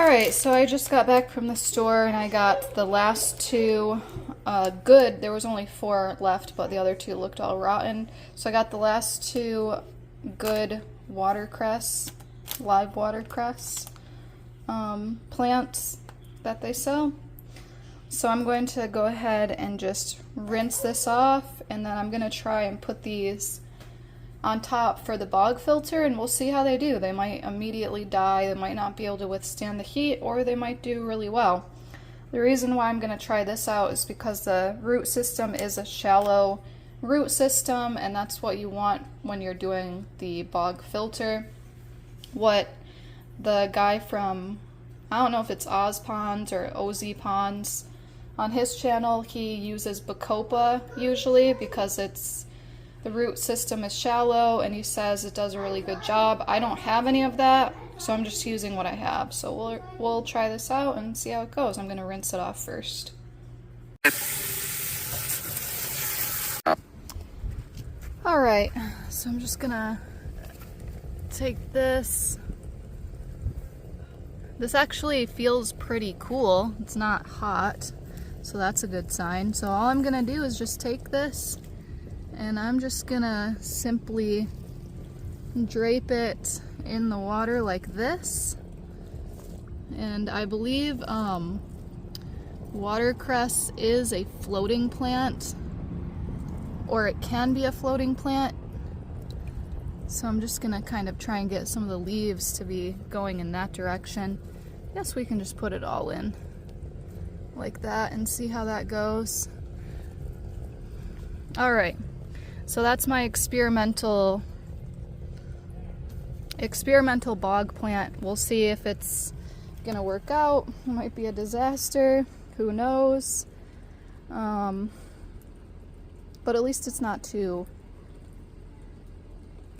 Alright, so I just got back from the store and I got the last two good. There was only 4 left, but the other 2 looked all rotten. So I got the last 2 good watercress, live watercress plants that they sell. So I'm going to go ahead and just rinse this off, and then I'm going to try and put these on top for the bog filter, and we'll see how they do. They might immediately die, they might not be able to withstand the heat, or they might do really well. The reason why I'm going to try this out is because the root system is a shallow root system, and that's what you want when you're doing the bog filter. What the guy from, I don't know if it's Oz Ponds or OZ Ponds, on his channel, he uses Bacopa usually because the root system is shallow, and he says it does a really good job. I don't have any of that, so I'm just using what I have. So we'll try this out and see how it goes. I'm going to rinse it off first. Alright, so I'm just going to take this. This actually feels pretty cool. It's not hot, so that's a good sign. So all I'm going to do is just take this, and I'm just gonna simply drape it in the water like this. And I believe watercress is a floating plant, or it can be a floating plant. So I'm just gonna kind of try and get some of the leaves to be going in that direction. Yes, we can just put it all in like that and see how that goes. All right. So that's my experimental bog plant. We'll see if it's gonna work out. It might be a disaster, who knows. But at least it's not too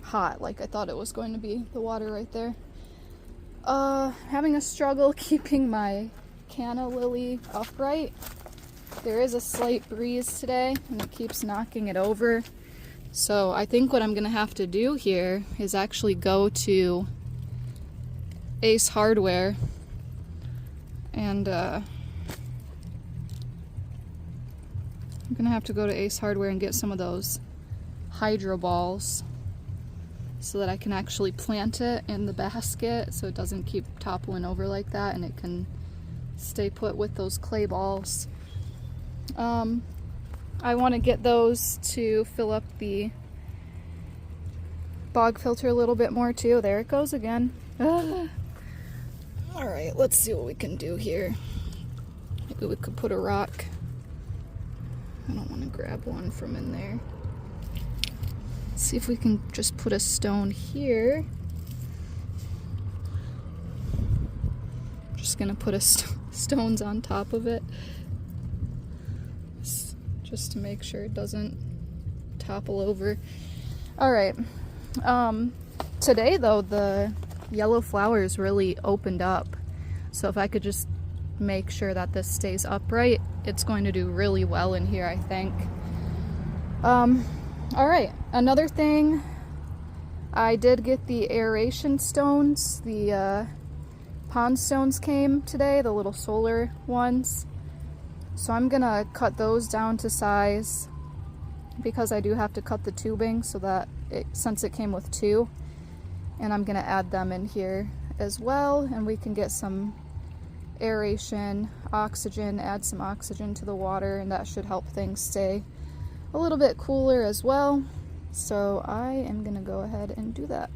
hot like I thought it was going to be, the water right there. Having a struggle keeping my canna lily upright. There is a slight breeze today and it keeps knocking it over. So I think what I'm going to have to do here is actually go to Ace Hardware and I'm going to have to go to Ace Hardware and get some of those hydro balls so that I can actually plant it in the basket so it doesn't keep toppling over like that, and it can stay put with those clay balls. I want to get those to fill up the bog filter a little bit more too. There it goes again. Alright, let's see what we can do here. Maybe we could put a rock. I don't want to grab one from in there. Let's see if we can just put a stone here. Just gonna put stones on top of it, just to make sure it doesn't topple over. Alright, today though the yellow flowers really opened up, so if I could just make sure that this stays upright, it's going to do really well in here, I think. Alright, another thing, I did get the aeration stones. The pond stones came today, the little solar ones. So I'm gonna cut those down to size because I do have to cut the tubing so that since it came with 2, and I'm gonna add them in here as well, and we can get some aeration, oxygen, add some oxygen to the water, and that should help things stay a little bit cooler as well. So I am gonna go ahead and do that.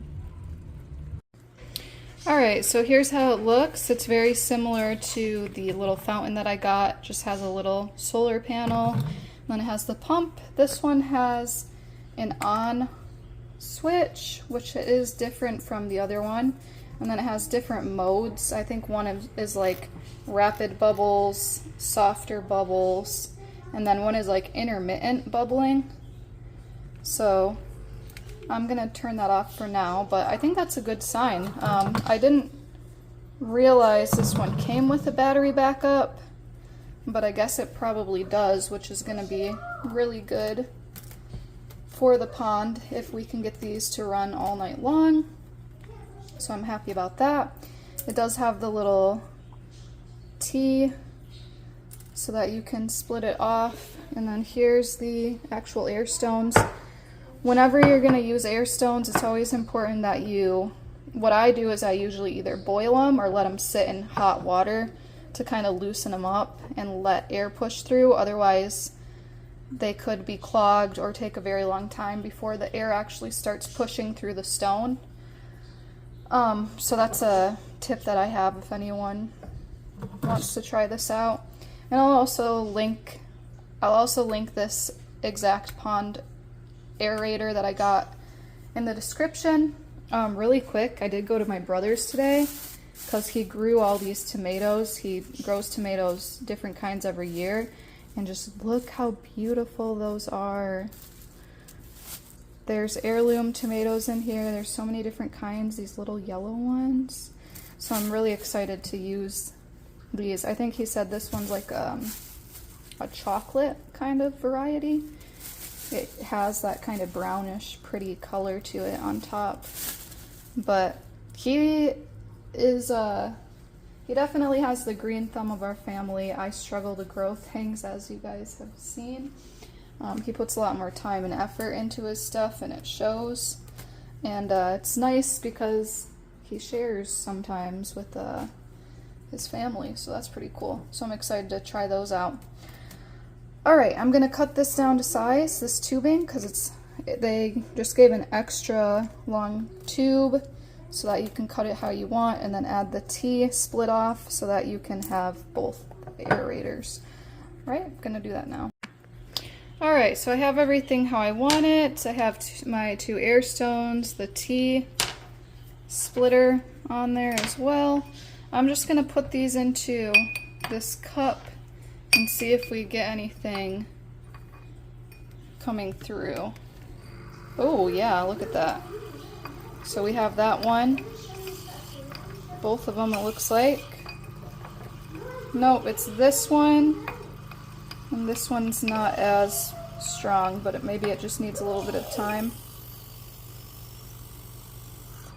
Alright, so here's how it looks. It's very similar to the little fountain that I got, just has a little solar panel. Then it has the pump. This one has an on switch, which is different from the other one. And then it has different modes. I think one is like rapid bubbles, softer bubbles, and then one is like intermittent bubbling. So I'm gonna turn that off for now, but I think that's a good sign. I didn't realize this one came with a battery backup, but I guess it probably does, which is gonna be really good for the pond if we can get these to run all night long. So I'm happy about that. It does have the little tea so that you can split it off. And then here's the actual air stones. Whenever you're going to use air stones, it's always important that what I do is I usually either boil them or let them sit in hot water to kind of loosen them up and let air push through. Otherwise, they could be clogged or take a very long time before the air actually starts pushing through the stone. So that's a tip that I have if anyone wants to try this out. And I'll also link this exact pond aerator that I got in the description. Really quick, I did go to my brother's today because he grew all these tomatoes. He grows tomatoes, different kinds every year, and just look how beautiful those are. There's heirloom tomatoes in here. There's so many different kinds, these little yellow ones. So I'm really excited to use these. I think he said this one's like a chocolate kind of variety. It has that kind of brownish pretty color to it on top. But he definitely has the green thumb of our family. I struggle to grow things, as you guys have seen. He puts a lot more time and effort into his stuff, and it shows. And it's nice because he shares sometimes with his family, so that's pretty cool. So I'm excited to try those out. Alright, I'm going to cut this down to size, this tubing, because they just gave an extra long tube so that you can cut it how you want, and then add the tea split off so that you can have both aerators. Alright, I'm going to do that now. Alright, so I have everything how I want it. I have my 2 air stones, the tea splitter on there as well. I'm just going to put these into this cup and see if we get anything coming through. Oh yeah, look at that. So we have that one. Both of them, it looks like. Nope, it's this one. And this one's not as strong, but maybe it just needs a little bit of time.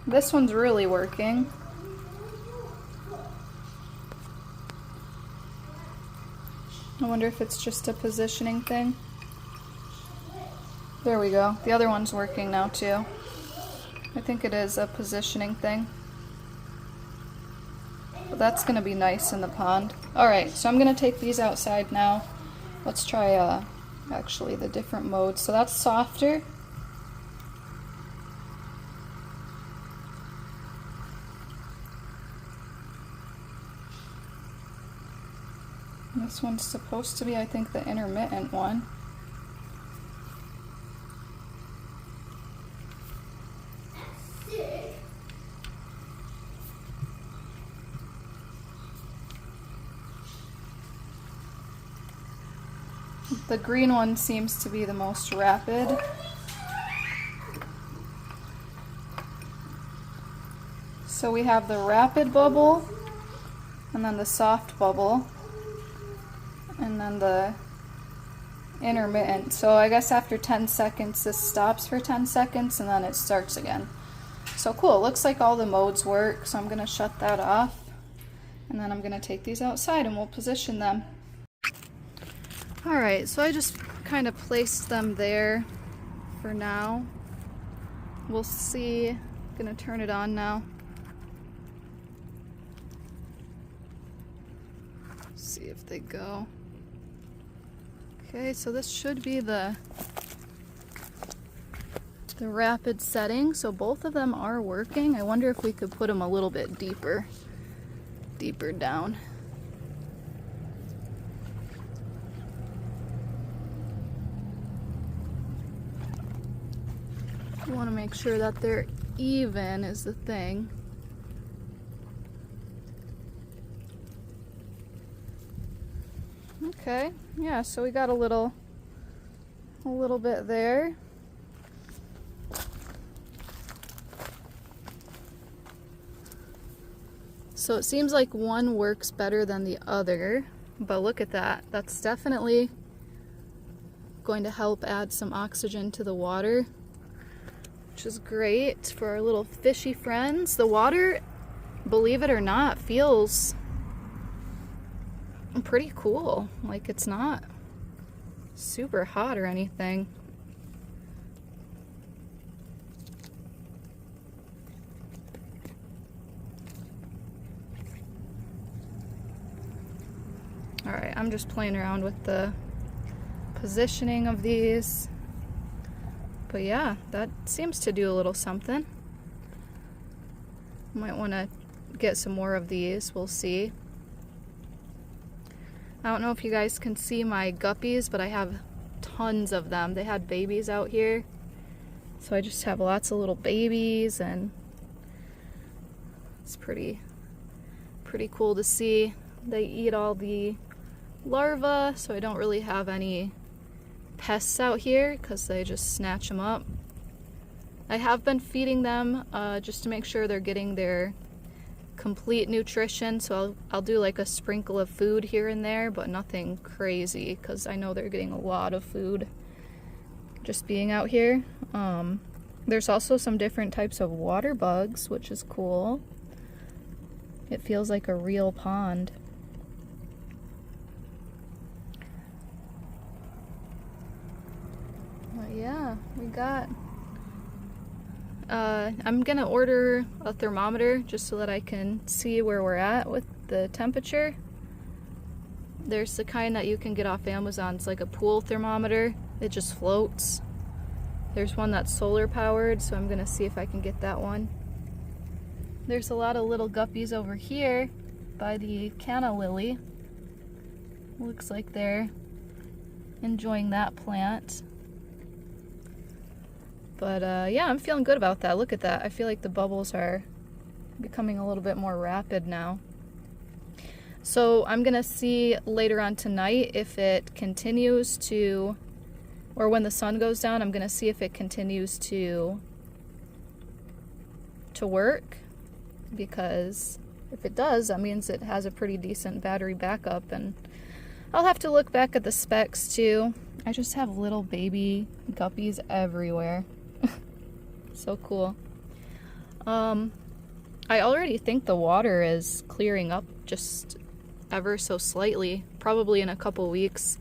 This one's really working. I wonder if it's just a positioning thing. There we go. The other one's working now too. I think it is a positioning thing. But that's going to be nice in the pond. Alright, so I'm going to take these outside now. Let's try actually the different modes. So that's softer. This one's supposed to be, I think, the intermittent one. The green one seems to be the most rapid. So we have the rapid bubble, and then the soft bubble, and then the intermittent. So I guess after 10 seconds this stops for 10 seconds and then it starts again. So cool, it looks like all the modes work, so I'm going to shut that off. And then I'm going to take these outside and we'll position them. Alright, so I just kind of placed them there for now. We'll see. I'm going to turn it on now. See if they go. Okay, so this should be the rapid setting. So both of them are working. I wonder if we could put them a little bit deeper down. You want to make sure that they're even is the thing. Okay, yeah, so we got a little bit there. So it seems like one works better than the other, but look at that. That's definitely going to help add some oxygen to the water, which is great for our little fishy friends. The water, believe it or not, feels pretty cool. Like, it's not super hot or anything. Alright, I'm just playing around with the positioning of these. But yeah, that seems to do a little something. Might want to get some more of these, we'll see. I don't know if you guys can see my guppies, but I have tons of them. They had babies out here. So I just have lots of little babies, and it's pretty cool to see. They eat all the larvae, so I don't really have any pests out here because they just snatch them up. I have been feeding them just to make sure they're getting their complete nutrition, so I'll do like a sprinkle of food here and there, but nothing crazy because I know they're getting a lot of food just being out here. There's also some different types of water bugs, which is cool. It feels like a real pond. But yeah, we got I'm gonna order a thermometer just so that I can see where we're at with the temperature. There's the kind that you can get off Amazon. It's like a pool thermometer. It just floats. There's one that's solar powered, so I'm gonna see if I can get that one. There's a lot of little guppies over here by the canna lily. Looks like they're enjoying that plant. But yeah, I'm feeling good about that. Look at that. I feel like the bubbles are becoming a little bit more rapid now. So I'm gonna see later on tonight if it continues to, or when the sun goes down, I'm gonna see if it continues to work, because if it does, that means it has a pretty decent battery backup, and I'll have to look back at the specs too. I just have little baby guppies everywhere. So cool. I already think the water is clearing up just ever so slightly, probably in a couple weeks.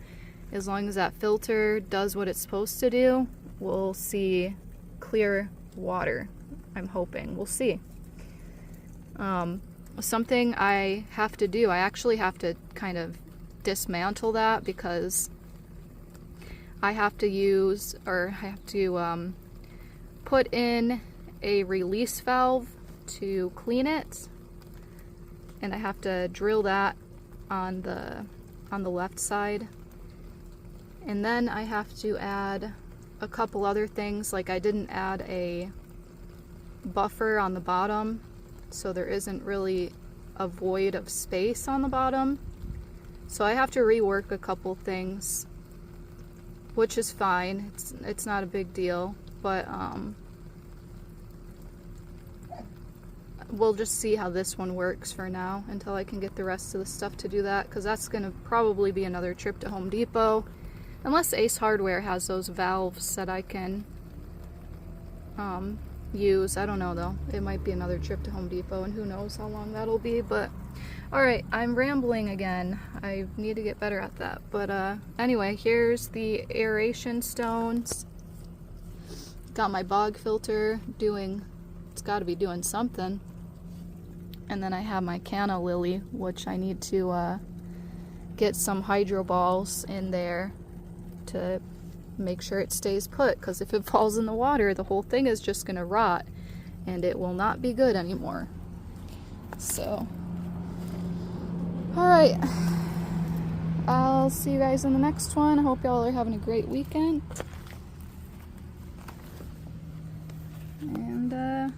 As long as that filter does what it's supposed to do, we'll see clear water. I'm hoping. We'll see. Something I have to do, I actually have to kind of dismantle that, because I have to use, or I have to put in a release valve to clean it, and I have to drill that on the left side, and then I have to add a couple other things. Like, I didn't add a buffer on the bottom, so there isn't really a void of space on the bottom, so I have to rework a couple things, which is fine. It's not a big deal, but we'll just see how this one works for now until I can get the rest of the stuff to do that, because that's going to probably be another trip to Home Depot, unless Ace Hardware has those valves that I can use. I don't know though. It might be another trip to Home Depot, and who knows how long that'll be. But alright, I'm rambling again. I need to get better at that. But anyway, here's the aeration stones. Got my bog filter doing, it's got to be doing something. And then I have my canna lily, which I need to get some hydro balls in there to make sure it stays put, because if it falls in the water, the whole thing is just gonna rot and it will not be good anymore. So alright, I'll see you guys in the next one. I hope y'all are having a great weekend, and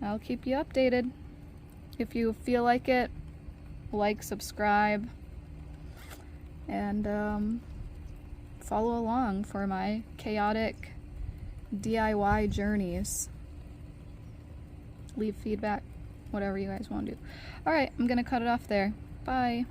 I'll keep you updated. If you feel like it, like, subscribe, and follow along for my chaotic DIY journeys. Leave feedback, whatever you guys want to do. Alright, I'm gonna cut it off there. Bye.